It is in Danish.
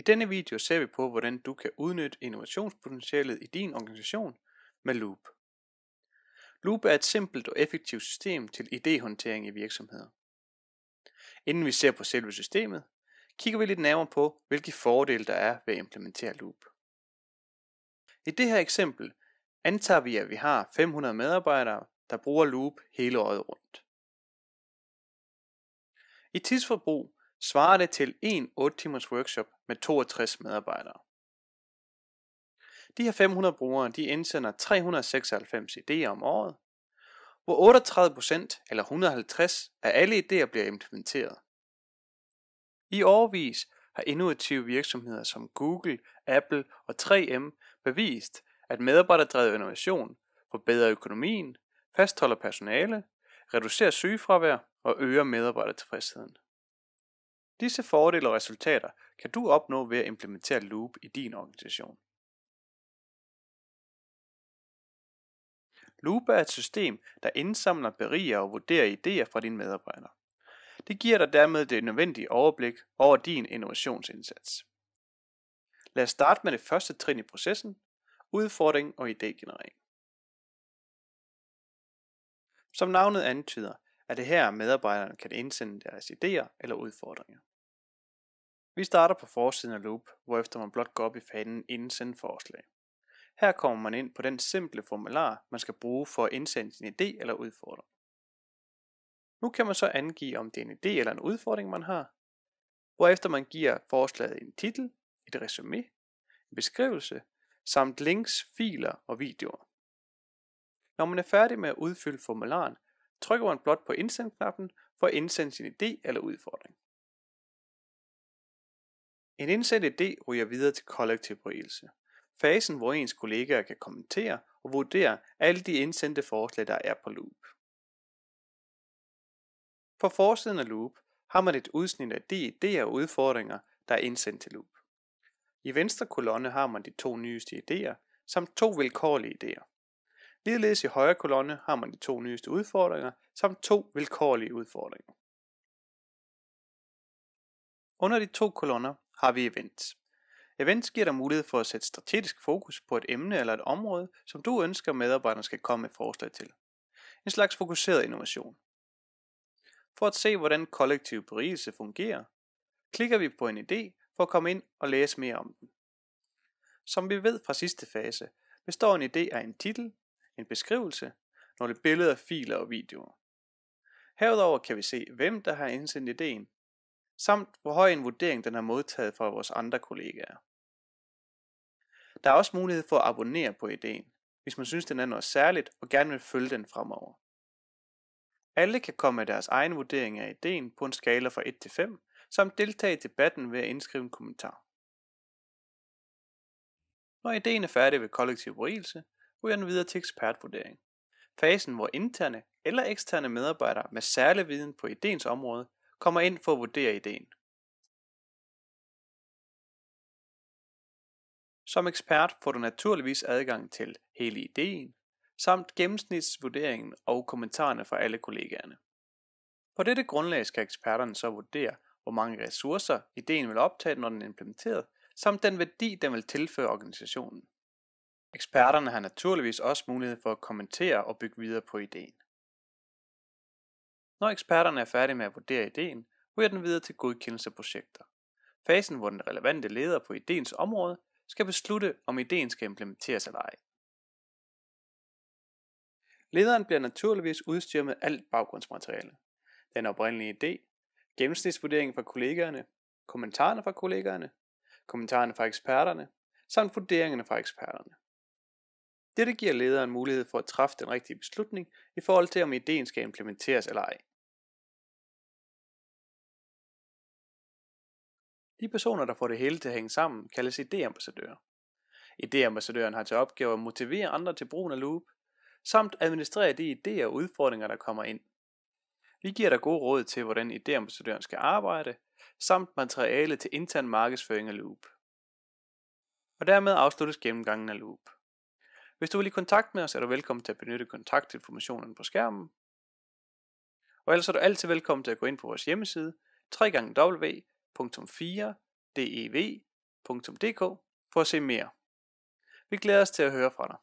I denne video ser vi på, hvordan du kan udnytte innovationspotentialet i din organisation med Loop. Loop er et simpelt og effektivt system til idéhåndtering i virksomheder. Inden vi ser på selve systemet, kigger vi lidt nærmere på, hvilke fordele der er ved at implementere Loop. I det her eksempel antager vi, at vi har 500 medarbejdere, der bruger Loop hele året rundt. I tidsforbrug svarer det til en 8-timers workshop med 62 medarbejdere. De her 500 brugere indsender 396 idéer om året, hvor 38% eller 150 af alle idéer bliver implementeret. I årevis har innovative virksomheder som Google, Apple og 3M bevist, at medarbejderdrevet innovation forbedrer økonomien, fastholder personale, reducerer sygefravær og øger medarbejdertilfredsheden. Disse fordele og resultater kan du opnå ved at implementere Loop i din organisation. Loop er et system, der indsamler, beriger og vurderer idéer fra dine medarbejdere. Det giver dig dermed det nødvendige overblik over din innovationsindsats. Lad os starte med det første trin i processen, udfordring og idégenerering. Som navnet antyder, er det her, medarbejderne kan indsende deres idéer eller udfordringer. Vi starter på forsiden af Loop, hvorefter man blot går op i fanen indsend forslag. Her kommer man ind på den simple formular, man skal bruge for at indsende sin idé eller udfordring. Nu kan man så angive, om det er en idé eller en udfordring, man har, hvorefter man giver forslaget en titel, et resumé, en beskrivelse, samt links, filer og videoer. Når man er færdig med at udfylde formularen, trykker man blot på indsend-knappen for at indsende sin idé eller udfordring. En indsendt idé ryger videre til kollektiv berigelse. Fasen, hvor ens kollegaer kan kommentere og vurdere alle de indsendte forslag, der er på Loop. På forsiden af Loop har man et udsnit af de idéer og udfordringer, der er indsendt til Loop. I venstre kolonne har man de 2 nyeste idéer, samt 2 vilkårlige idéer. Ligeledes i højre kolonne har man de 2 nyeste udfordringer, samt 2 vilkårlige udfordringer. Under de 2 kolonner har vi Events. Events giver dig mulighed for at sætte strategisk fokus på et emne eller et område, som du ønsker medarbejderne skal komme med forslag til. En slags fokuseret innovation. For at se, hvordan kollektiv berigelse fungerer, klikker vi på en idé for at komme ind og læse mere om den. Som vi ved fra sidste fase, består en idé af en titel, en beskrivelse, nogle billeder, filer og videoer. Herudover kan vi se, hvem der har indsendt idéen, samt hvor høj en vurdering den har modtaget fra vores andre kollegaer. Der er også mulighed for at abonnere på idéen, hvis man synes den er noget særligt og gerne vil følge den fremover. Alle kan komme med deres egen vurdering af idéen på en skala fra 1 til 5, samt deltage i debatten ved at indskrive en kommentar. Når idéen er færdig ved kollektiv berigelse, ryger den videre til ekspertvurdering. Fasen, hvor interne eller eksterne medarbejdere med særlig viden på idéens område kommer ind for at vurdere idéen. Som ekspert får du naturligvis adgang til hele idéen, samt gennemsnitsvurderingen og kommentarerne fra alle kollegaerne. På dette grundlag skal eksperterne så vurdere, hvor mange ressourcer idéen vil optage, når den er implementeret, samt den værdi, den vil tilføre organisationen. Eksperterne har naturligvis også mulighed for at kommentere og bygge videre på idéen. Når eksperterne er færdige med at vurdere idéen, ryger den videre til godkendelse af projekter. Fasen, hvor den relevante leder på idéens område skal beslutte, om idéen skal implementeres eller ej. Lederen bliver naturligvis udstyret med alt baggrundsmateriale. Den oprindelige idé, gennemsnitsvurderingen fra kollegaerne, kommentarerne fra kollegaerne, kommentarerne fra eksperterne, samt vurderingerne fra eksperterne. Dette giver lederen mulighed for at træffe den rigtige beslutning i forhold til, om idéen skal implementeres eller ej. De personer, der får det hele til at hænge sammen, kaldes idéambassadører. Idéambassadøren har til opgave at motivere andre til brugen af Loop, samt administrere de idéer og udfordringer, der kommer ind. Vi giver dig gode råd til, hvordan idéambassadøren skal arbejde, samt materiale til intern markedsføring af Loop. Og dermed afsluttes gennemgangen af Loop. Hvis du vil i kontakt med os, er du velkommen til at benytte kontaktinformationen på skærmen. Og ellers er du altid velkommen til at gå ind på vores hjemmeside www.4dev.dk for at se mere. Vi glæder os til at høre fra dig.